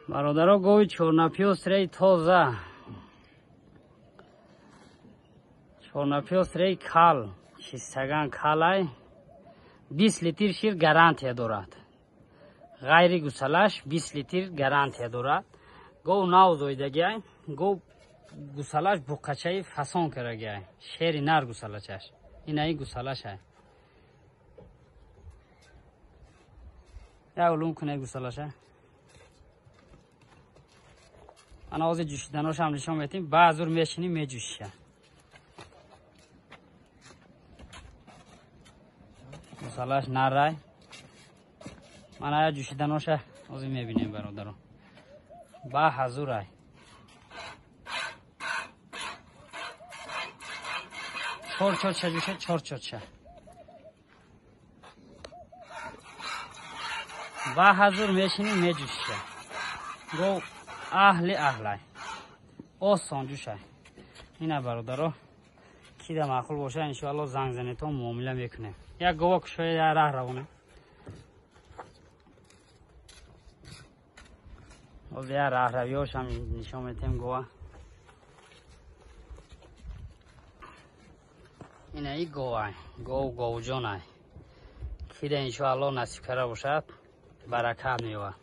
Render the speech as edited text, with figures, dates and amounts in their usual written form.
برادرها گوی چورنپیوس ری تازه چورنپیوس ری کال شیستگان کالای 20 لیتر شیر گارانتیا دارد. غیر گوسالش 20 لیتر گارانتیا دارد. گو ناو زویدگی گو گوسالش بوقچه فسان کرده شیر نر گوسالشش اینایی گوسالش های یا علوم کنه گوسالشه انا آزی جوشیدناش هم نشان میتیم بعضور میشینی میجوشه گوسالش نرای من آیا جوشیدناش آزی میبینیم برادران با حضور های چور چور چه جوشه چور چور چه با حضور میشینی میجوشه گو اهل آسان جوشه اینه برادرها کی ده معقول باشه انشاءالله زنگ زنی تو معامله میکنه یک گوه کشوی راه روانه و بیا راه رویاش هم نشان میتیم گوه اینه ای گوه گو جان های کی ده انشاءالله نصیب کرده باشد برکت میوه